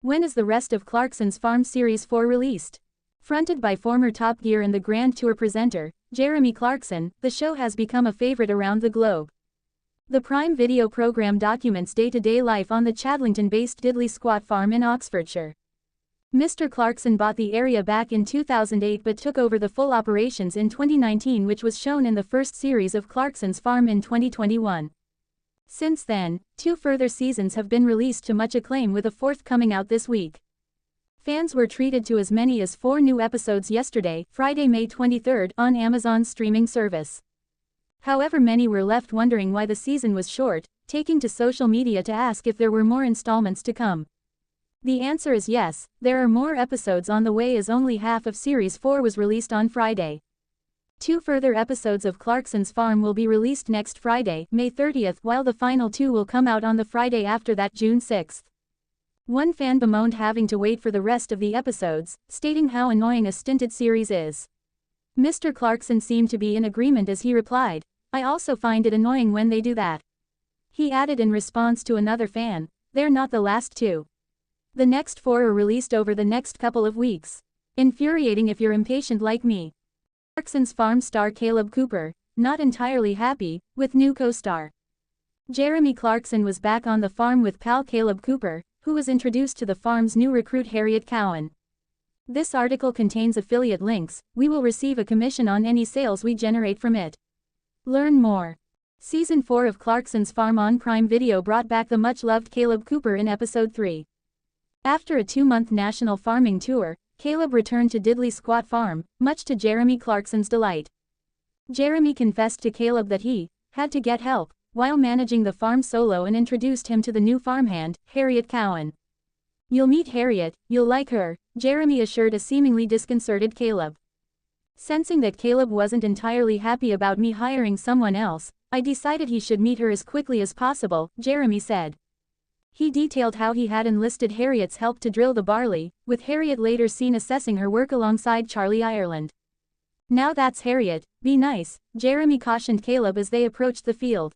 When is the rest of Clarkson's Farm Series 4 released? Fronted by former Top Gear and the Grand Tour presenter, Jeremy Clarkson, the show has become a favorite around the globe. The Prime Video program documents day-to-day life on the Chadlington-based Diddly Squat Farm in Oxfordshire. Mr. Clarkson bought the area back in 2008 but took over the full operations in 2019, which was shown in the first series of Clarkson's Farm in 2021. Since then, 2 further seasons have been released to much acclaim, with a 4th coming out this week. Fans were treated to as many as 4 new episodes yesterday, Friday, May 23, on Amazon's streaming service. However, many were left wondering why the season was short, taking to social media to ask if there were more installments to come. The answer is yes, there are more episodes on the way, as only half of Series 4 was released on Friday. 2 further episodes of Clarkson's Farm will be released next Friday, May 30th, while the final 2 will come out on the Friday after that, June 6th. One fan bemoaned having to wait for the rest of the episodes, stating how annoying a stinted series is. Mr. Clarkson seemed to be in agreement as he replied, "I also find it annoying when they do that." He added in response to another fan, "They're not the last 2. The next 4 are released over the next couple of weeks. Infuriating if you're impatient like me." Clarkson's Farm star Caleb Cooper, not entirely happy, with new co-star. Jeremy Clarkson was back on the farm with pal Caleb Cooper, who was introduced to the farm's new recruit Harriet Cowan. This article contains affiliate links. We will receive a commission on any sales we generate from it. Learn more. Season 4 of Clarkson's Farm on Prime Video brought back the much-loved Caleb Cooper in Episode 3. After a 2-month national farming tour, Caleb returned to Diddly Squat Farm, much to Jeremy Clarkson's delight. Jeremy confessed to Caleb that he had to get help while managing the farm solo and introduced him to the new farmhand, Harriet Cowan. "You'll meet Harriet, you'll like her," Jeremy assured a seemingly disconcerted Caleb. Sensing that Caleb wasn't entirely happy about me hiring someone else, I decided he should meet her as quickly as possible, Jeremy said. He detailed how he had enlisted Harriet's help to drill the barley, with Harriet later seen assessing her work alongside Charlie Ireland. "Now that's Harriet, be nice," Jeremy cautioned Caleb as they approached the field.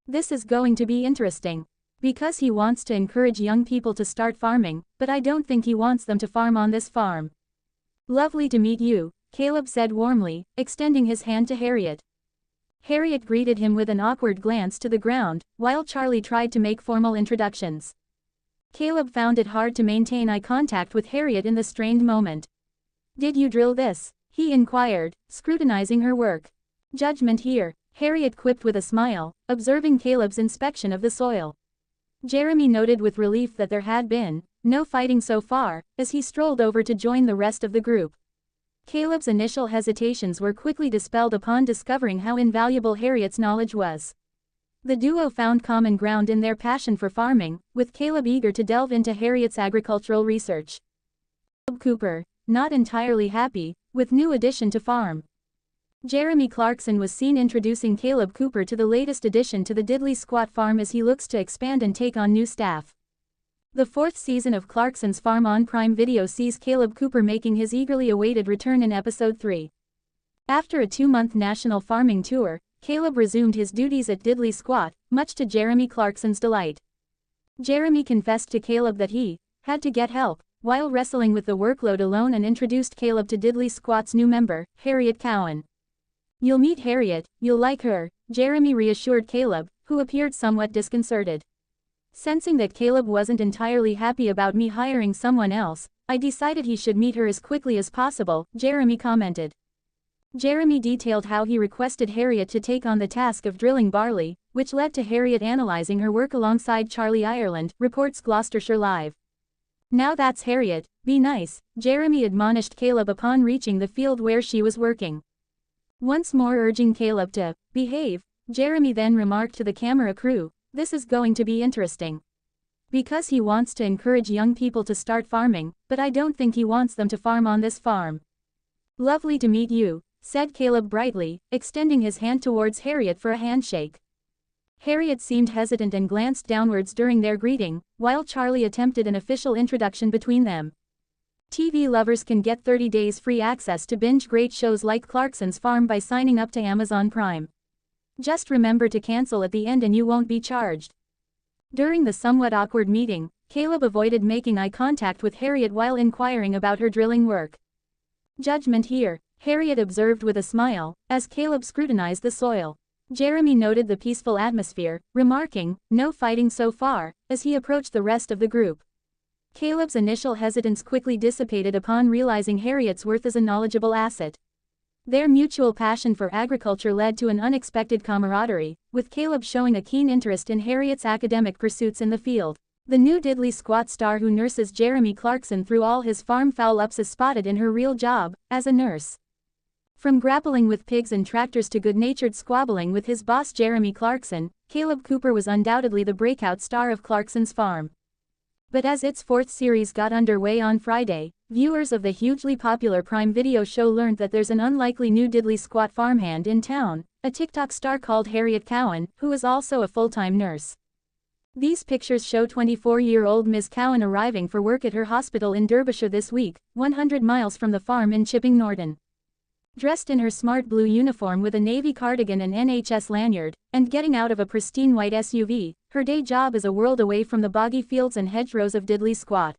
"This is going to be interesting. Because he wants to encourage young people to start farming, but I don't think he wants them to farm on this farm." "Lovely to meet you," Caleb said warmly, extending his hand to Harriet. Harriet greeted him with an awkward glance to the ground, while Charlie tried to make formal introductions. Caleb found it hard to maintain eye contact with Harriet in the strained moment. "Did you drill this?" he inquired, scrutinizing her work. "Judgment here," Harriet quipped with a smile, observing Caleb's inspection of the soil. Jeremy noted with relief that there had been no fighting so far, as he strolled over to join the rest of the group. Caleb's initial hesitations were quickly dispelled upon discovering how invaluable Harriet's knowledge was. The duo found common ground in their passion for farming, with Caleb eager to delve into Harriet's agricultural research. Caleb Cooper, not entirely happy with new addition to farm. Jeremy Clarkson was seen introducing Caleb Cooper to the latest addition to the Diddly Squat Farm as he looks to expand and take on new staff. The 4th season of Clarkson's Farm on Prime Video sees Caleb Cooper making his eagerly awaited return in Episode 3. After a 2-month national farming tour, Caleb resumed his duties at Diddly Squat, much to Jeremy Clarkson's delight. Jeremy confessed to Caleb that he had to get help while wrestling with the workload alone and introduced Caleb to Diddly Squat's new member, Harriet Cowan. "You'll meet Harriet, you'll like her," Jeremy reassured Caleb, who appeared somewhat disconcerted. "Sensing that Caleb wasn't entirely happy about me hiring someone else, I decided he should meet her as quickly as possible," Jeremy commented. Jeremy detailed how he requested Harriet to take on the task of drilling barley, which led to Harriet analyzing her work alongside Charlie Ireland, reports Gloucestershire Live. "Now that's Harriet, be nice," Jeremy admonished Caleb upon reaching the field where she was working. Once more urging Caleb to behave, Jeremy then remarked to the camera crew, "This is going to be interesting. Because he wants to encourage young people to start farming, but I don't think he wants them to farm on this farm." "Lovely to meet you," said Caleb brightly, extending his hand towards Harriet for a handshake. Harriet seemed hesitant and glanced downwards during their greeting, while Charlie attempted an official introduction between them. TV lovers can get 30 days free access to binge great shows like Clarkson's Farm by signing up to Amazon Prime. Just remember to cancel at the end and you won't be charged. During the somewhat awkward meeting, Caleb avoided making eye contact with Harriet while inquiring about her drilling work. Judgment here, Harriet observed with a smile, as Caleb scrutinized the soil. Jeremy noted the peaceful atmosphere, remarking, "No fighting so far," as he approached the rest of the group. Caleb's initial hesitance quickly dissipated upon realizing Harriet's worth as a knowledgeable asset. Their mutual passion for agriculture led to an unexpected camaraderie, with Caleb showing a keen interest in Harriet's academic pursuits in the field. The new Diddly Squat star who nurses Jeremy Clarkson through all his farm foul-ups is spotted in her real job, as a nurse. From grappling with pigs and tractors to good-natured squabbling with his boss Jeremy Clarkson, Caleb Cooper was undoubtedly the breakout star of Clarkson's Farm. But as its fourth series got underway on Friday, viewers of the hugely popular Prime Video show learned that there's an unlikely new Diddly Squat farmhand in town, a TikTok star called Harriet Cowan, who is also a full-time nurse. These pictures show 24-year-old Ms. Cowan arriving for work at her hospital in Derbyshire this week, 100 miles from the farm in Chipping Norton. Dressed in her smart blue uniform with a navy cardigan and NHS lanyard, and getting out of a pristine white SUV, her day job is a world away from the boggy fields and hedgerows of Diddly Squat.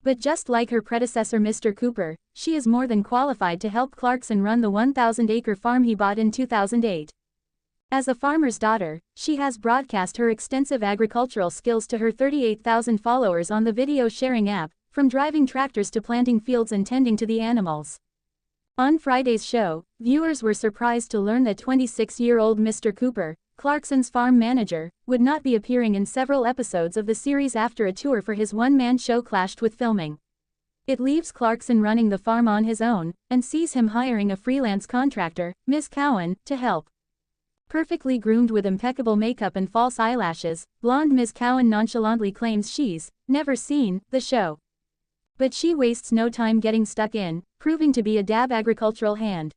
But just like her predecessor Mr. Cooper, she is more than qualified to help Clarkson run the 1,000-acre farm he bought in 2008. As a farmer's daughter, she has broadcast her extensive agricultural skills to her 38,000 followers on the video-sharing app, from driving tractors to planting fields and tending to the animals. On Friday's show, viewers were surprised to learn that 26-year-old Mr. Cooper, Clarkson's farm manager, would not be appearing in several episodes of the series after a tour for his one-man show clashed with filming. It leaves Clarkson running the farm on his own, and sees him hiring a freelance contractor, Ms. Cowan, to help. Perfectly groomed with impeccable makeup and false eyelashes, blonde Ms. Cowan nonchalantly claims she's never seen the show. But she wastes no time getting stuck in, proving to be a dab agricultural hand.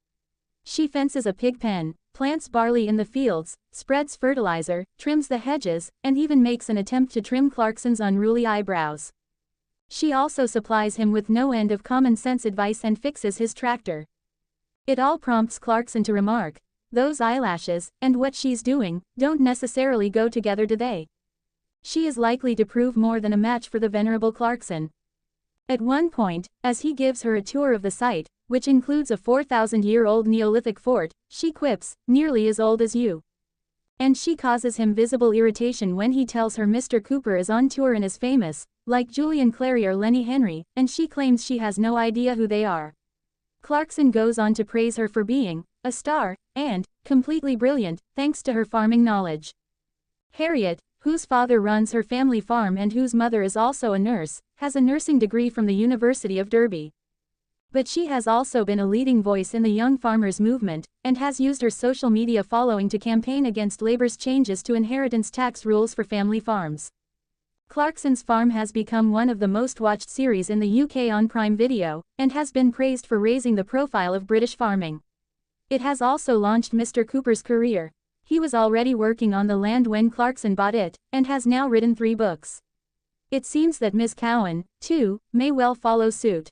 She fences a pig pen, plants barley in the fields, spreads fertilizer, trims the hedges, and even makes an attempt to trim Clarkson's unruly eyebrows. She also supplies him with no end of common sense advice and fixes his tractor. It all prompts Clarkson to remark, "Those eyelashes, and what she's doing, don't necessarily go together, do they?" She is likely to prove more than a match for the venerable Clarkson. At one point, as he gives her a tour of the site, which includes a 4,000-year-old Neolithic fort, she quips, "Nearly as old as you." And she causes him visible irritation when he tells her Mr. Cooper is on tour and is famous, like Julian Clary or Lenny Henry, and she claims she has no idea who they are. Clarkson goes on to praise her for being a star, and completely brilliant, thanks to her farming knowledge. Harriet, whose father runs her family farm and whose mother is also a nurse, has a nursing degree from the University of Derby. But she has also been a leading voice in the young farmers movement, and has used her social media following to campaign against Labour's changes to inheritance tax rules for family farms. Clarkson's Farm has become one of the most watched series in the UK on Prime Video, and has been praised for raising the profile of British farming. It has also launched Mr. Cooper's career. He was already working on the land when Clarkson bought it, and has now written 3 books. It seems that Ms. Cowan, too, may well follow suit.